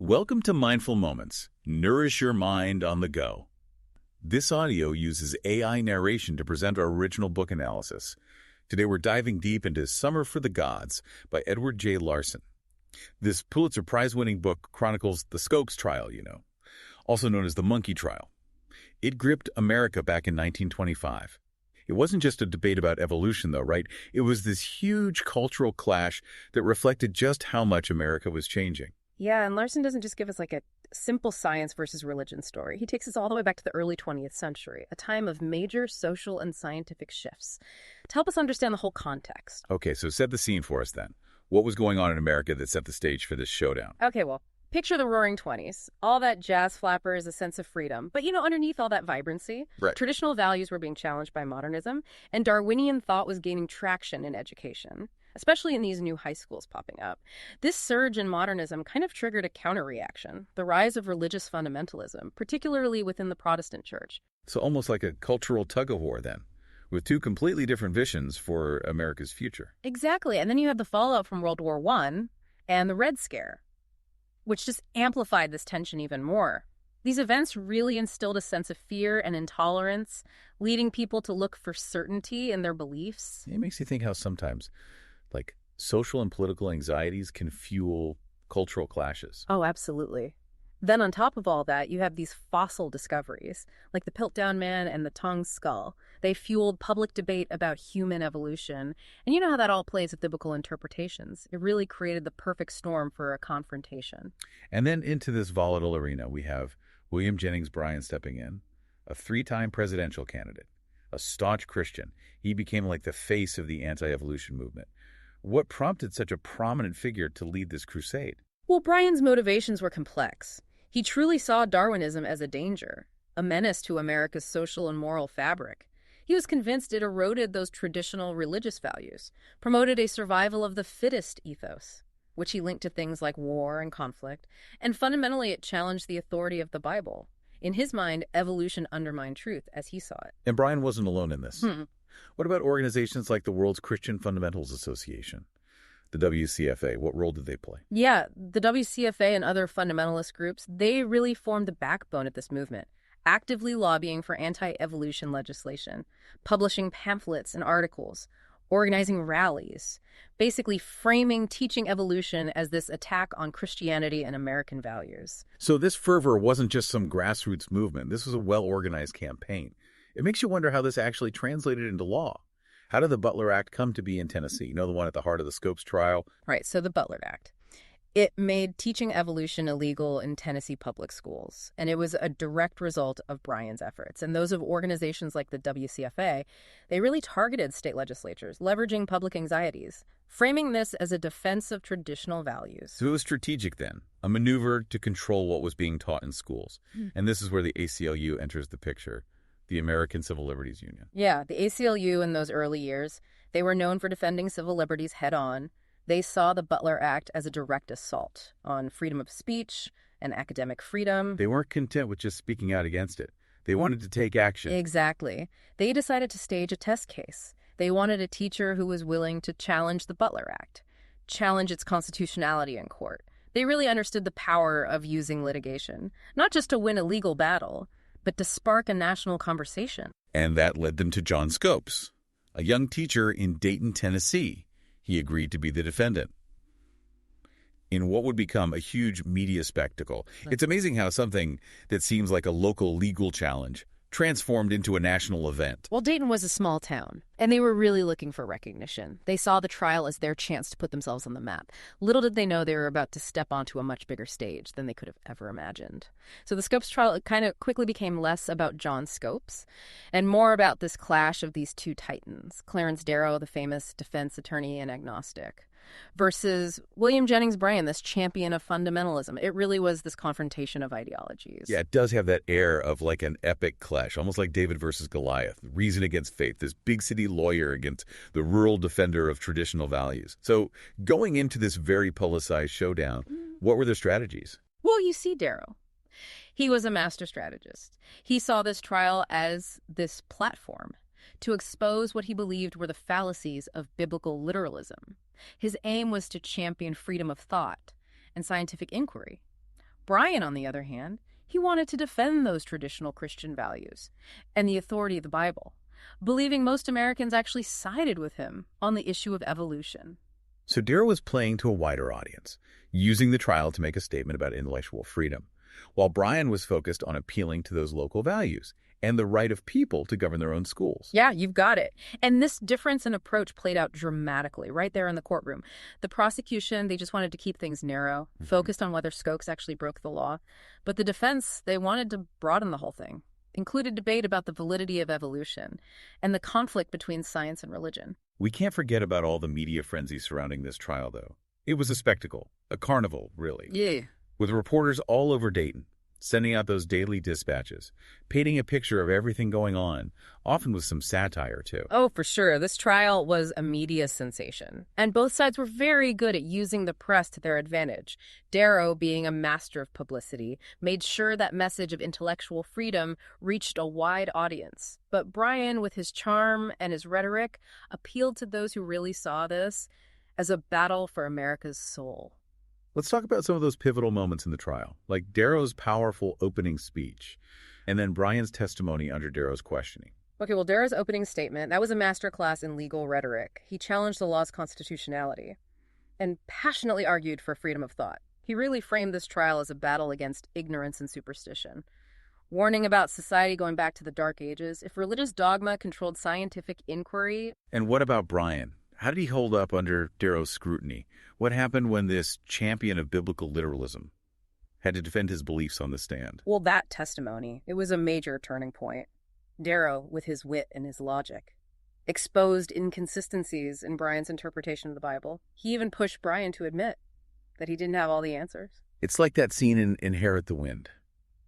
Welcome to Mindful Moments. Nourish your mind on the go. This audio uses AI narration to present our original book analysis. Today we're diving deep into Summer for the Gods by Edward J. Larson. This Pulitzer Prize-winning book chronicles the Scopes trial, also known as the monkey trial. It gripped America back in 1925. It wasn't just a debate about evolution, though, right? It was this huge cultural clash that reflected just how much America was changing. Yeah, and Larson doesn't just give us like a simple science versus religion story. He takes us all the way back to the early 20th century, a time of major social and scientific shifts, to help us understand the whole context. Okay, so set the scene for us then. What was going on in America that set the stage for this showdown? Okay, well, picture the roaring 20s. All that jazz flappers, a sense of freedom. But, underneath all that vibrancy, Right. Traditional values were being challenged by modernism, and Darwinian thought was gaining traction in education, especially in these new high schools popping up. This surge in modernism kind of triggered a counter-reaction, the rise of religious fundamentalism, particularly within the Protestant church. So almost like a cultural tug-of-war then, with two completely different visions for America's future. Exactly, and then you have the fallout from World War I and the Red Scare, which just amplified this tension even more. These events really instilled a sense of fear and intolerance, leading people to look for certainty in their beliefs. It makes you think how sometimes, social and political anxieties can fuel cultural clashes. Oh, absolutely. Then on top of all that, you have these fossil discoveries, like the Piltdown Man and the tongue skull. They fueled public debate about human evolution. And you know how that all plays with biblical interpretations. It really created the perfect storm for a confrontation. And then into this volatile arena, we have Jennings Bryan stepping in, a three-time presidential candidate, a staunch Christian. He became like the face of the anti-evolution movement. What prompted such a prominent figure to lead this crusade? Well, Bryan's motivations were complex. He truly saw Darwinism as a danger, a menace to America's social and moral fabric. He was convinced it eroded those traditional religious values, promoted a survival of the fittest ethos, which he linked to things like war and conflict, and fundamentally it challenged the authority of the Bible. In his mind, evolution undermined truth as he saw it. And Bryan wasn't alone in this. What about organizations like the World's Christian Fundamentals Association, the WCFA? What role did they play? Yeah, the WCFA and other fundamentalist groups, they really formed the backbone of this movement, actively lobbying for anti-evolution legislation, publishing pamphlets and articles, organizing rallies, basically framing teaching evolution as this attack on Christianity and American values. So this fervor wasn't just some grassroots movement. This was a well-organized campaign. It makes you wonder how this actually translated into law. How did the Butler Act come to be in Tennessee? The one at the heart of the Scopes trial? Right, so the Butler Act. It made teaching evolution illegal in Tennessee public schools, and it was a direct result of Bryan's efforts. And those of organizations like the WCFA, they really targeted state legislatures, leveraging public anxieties, framing this as a defense of traditional values. So it was strategic then, a maneuver to control what was being taught in schools. And this is where the ACLU enters the picture, the American Civil Liberties Union. Yeah, the ACLU in those early years, they were known for defending civil liberties head-on. They saw the Butler Act as a direct assault on freedom of speech and academic freedom. They weren't content with just speaking out against it. They wanted to take action. Exactly. They decided to stage a test case. They wanted a teacher who was willing to challenge the Butler Act, challenge its constitutionality in court. They really understood the power of using litigation, not just to win a legal battle, but to spark a national conversation. And that led them to John Scopes, a young teacher in Dayton, Tennessee. He agreed to be the defendant in what would become a huge media spectacle. It's amazing how something that seems like a local legal challenge transformed into a national event. Well, Dayton was a small town, and they were really looking for recognition. They saw the trial as their chance to put themselves on the map. Little did they know they were about to step onto a much bigger stage than they could have ever imagined. So the Scopes trial kind of quickly became less about John Scopes and more about this clash of these two titans, Clarence Darrow, the famous defense attorney and agnostic, versus Jennings Bryan, this champion of fundamentalism. It really was this confrontation of ideologies. Yeah, it does have that air of like an epic clash, almost like David versus Goliath, reason against faith, this big city lawyer against the rural defender of traditional values. So going into this very politicized showdown, what were their strategies? Well, you see Darrow. He was a master strategist. He saw this trial as this platform to expose what he believed were the fallacies of biblical literalism. His aim was to champion freedom of thought and scientific inquiry. Bryan, on the other hand, he wanted to defend those traditional Christian values and the authority of the Bible, believing most Americans actually sided with him on the issue of evolution. So Darrow was playing to a wider audience, using the trial to make a statement about intellectual freedom, while Bryan was focused on appealing to those local values and the right of people to govern their own schools. Yeah, you've got it. And this difference in approach played out dramatically right there in the courtroom. The prosecution, they just wanted to keep things narrow, focused on whether Scopes actually broke the law. But the defense, they wanted to broaden the whole thing, included debate about the validity of evolution and the conflict between science and religion. We can't forget about all the media frenzy surrounding this trial, though. It was a spectacle, a carnival, really. Yeah. With reporters all over Dayton, sending out those daily dispatches, painting a picture of everything going on, often with some satire, too. Oh, for sure. This trial was a media sensation. And both sides were very good at using the press to their advantage. Darrow, being a master of publicity, made sure that message of intellectual freedom reached a wide audience. But Bryan, with his charm and his rhetoric, appealed to those who really saw this as a battle for America's soul. Let's talk about some of those pivotal moments in the trial, like Darrow's powerful opening speech, and then Bryan's testimony under Darrow's questioning. Okay, well, Darrow's opening statement, that was a masterclass in legal rhetoric. He challenged the law's constitutionality and passionately argued for freedom of thought. He really framed this trial as a battle against ignorance and superstition, warning about society going back to the Dark Ages. If religious dogma controlled scientific inquiry... And what about Bryan? How did he hold up under Darrow's scrutiny? What happened when this champion of biblical literalism had to defend his beliefs on the stand? Well, that testimony, it was a major turning point. Darrow, with his wit and his logic, exposed inconsistencies in Bryan's interpretation of the Bible. He even pushed Bryan to admit that he didn't have all the answers. It's like that scene in Inherit the Wind,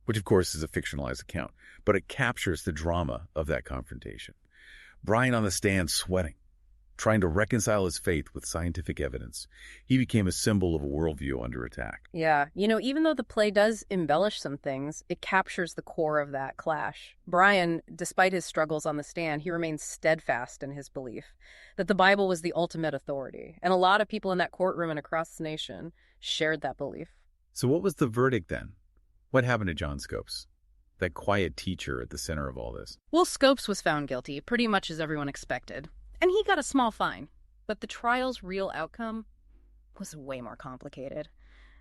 which of course is a fictionalized account, but it captures the drama of that confrontation. Bryan on the stand sweating, trying to reconcile his faith with scientific evidence. He became a symbol of a worldview under attack. Yeah, even though the play does embellish some things, it captures the core of that clash. Bryan, despite his struggles on the stand, he remains steadfast in his belief that the Bible was the ultimate authority. And a lot of people in that courtroom and across the nation shared that belief. So what was the verdict then? What happened to John Scopes, that quiet teacher at the center of all this? Well, Scopes was found guilty, pretty much as everyone expected. And he got a small fine, but the trial's real outcome was way more complicated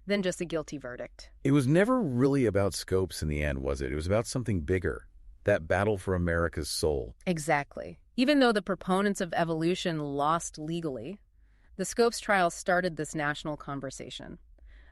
than just a guilty verdict. It was never really about Scopes in the end, was it? It was about something bigger, that battle for America's soul. Exactly. Even though the proponents of evolution lost legally, the Scopes trial started this national conversation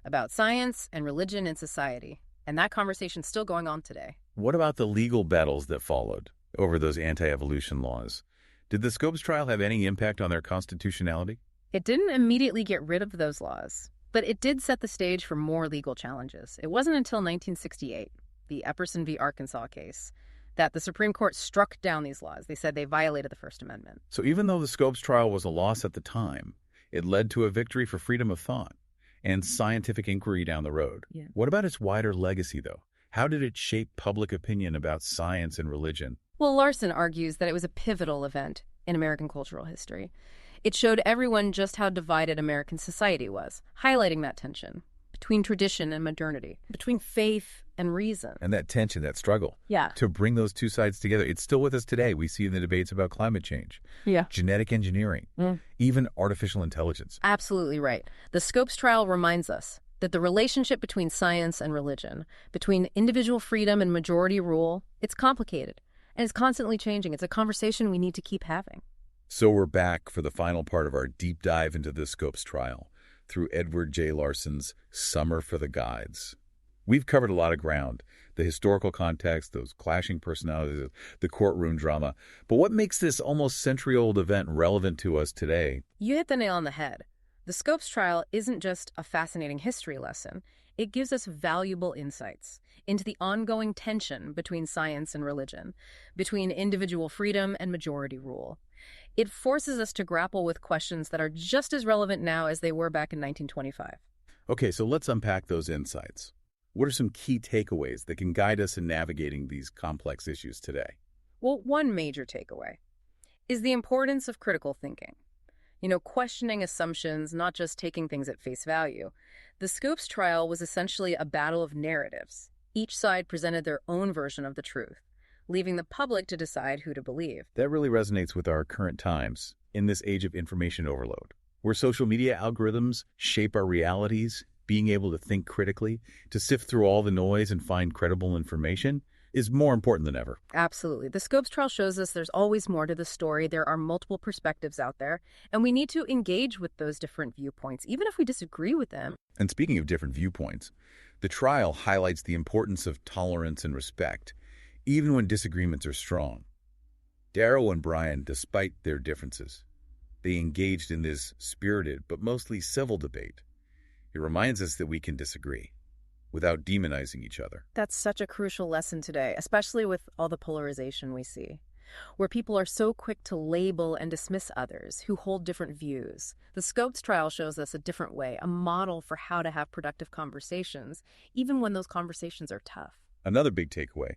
about science and religion in society, and that conversation's still going on today. What about the legal battles that followed over those anti-evolution laws? Did the Scopes trial have any impact on their constitutionality? It didn't immediately get rid of those laws, but it did set the stage for more legal challenges. It wasn't until 1968, the Epperson v. Arkansas case, that the Supreme Court struck down these laws. They said they violated the First Amendment. So even though the Scopes trial was a loss at the time, it led to a victory for freedom of thought and scientific inquiry down the road. Yeah. What about its wider legacy, though? How did it shape public opinion about science and religion? Well, Larson argues that it was a pivotal event in American cultural history. It showed everyone just how divided American society was, highlighting that tension between tradition and modernity, between faith and reason. And that tension, that struggle. Yeah. To bring those two sides together. It's still with us today. We see in the debates about climate change, genetic engineering, even artificial intelligence. Absolutely right. The Scopes trial reminds us that the relationship between science and religion, between individual freedom and majority rule, it's complicated. And it's constantly changing. It's a conversation we need to keep having. So we're back for the final part of our deep dive into the Scopes trial through Edward J. Larson's Summer for the Guides. We've covered a lot of ground, the historical context, those clashing personalities, the courtroom drama. But what makes this almost century-old event relevant to us today? You hit the nail on the head. The Scopes trial isn't just a fascinating history lesson. It gives us valuable insights into the ongoing tension between science and religion, between individual freedom and majority rule. It forces us to grapple with questions that are just as relevant now as they were back in 1925. Okay, so let's unpack those insights. What are some key takeaways that can guide us in navigating these complex issues today? Well, one major takeaway is the importance of critical thinking. Questioning assumptions, not just taking things at face value. The Scopes trial was essentially a battle of narratives. Each side presented their own version of the truth, leaving the public to decide who to believe. That really resonates with our current times in this age of information overload, where social media algorithms shape our realities. Being able to think critically, to sift through all the noise and find credible information is more important than ever. Absolutely. The Scopes trial shows us there's always more to the story. There are multiple perspectives out there, and we need to engage with those different viewpoints, even if we disagree with them. And speaking of different viewpoints, the trial highlights the importance of tolerance and respect, even when disagreements are strong. Darrow and Bryan, despite their differences, they engaged in this spirited but mostly civil debate. It reminds us that we can disagree without demonizing each other. That's such a crucial lesson today, especially with all the polarization we see, where people are so quick to label and dismiss others who hold different views. The Scopes trial shows us a different way, a model for how to have productive conversations, even when those conversations are tough. Another big takeaway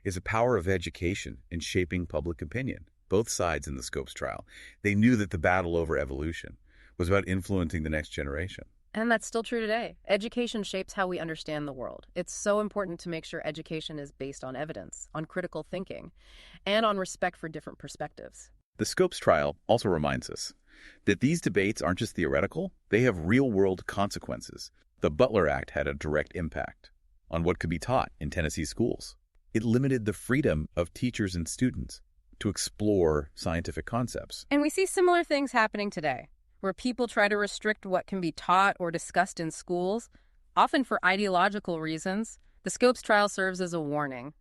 is the power of education in shaping public opinion. Both sides in the Scopes trial, they knew that the battle over evolution was about influencing the next generation. And that's still true today. Education shapes how we understand the world. It's so important to make sure education is based on evidence, on critical thinking, and on respect for different perspectives. The Scopes trial also reminds us that these debates aren't just theoretical, they have real-world consequences. The Butler Act had a direct impact on what could be taught in Tennessee schools. It limited the freedom of teachers and students to explore scientific concepts. And we see similar things happening today, where people try to restrict what can be taught or discussed in schools, often for ideological reasons. The Scopes trial serves as a warning,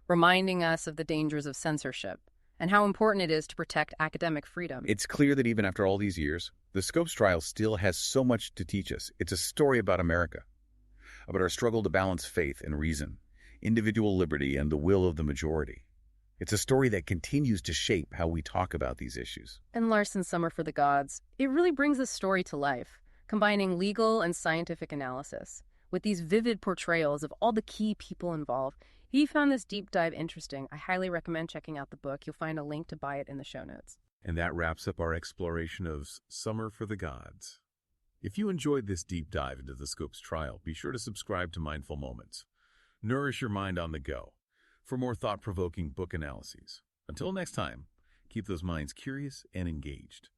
reminding us of the dangers of censorship and how important it is to protect academic freedom. It's clear that even after all these years, the Scopes trial still has so much to teach us. It's a story about America, about our struggle to balance faith and reason, individual liberty and the will of the majority. It's a story that continues to shape how we talk about these issues. In Larson's Summer for the Gods, it really brings this story to life, combining legal and scientific analysis with these vivid portrayals of all the key people involved. If you found this deep dive interesting, I highly recommend checking out the book. You'll find a link to buy it in the show notes. And that wraps up our exploration of Summer for the Gods. If you enjoyed this deep dive into the Scopes trial, be sure to subscribe to Mindful Moments. Nourish your mind on the go for more thought-provoking book analyses. Until next time, keep those minds curious and engaged.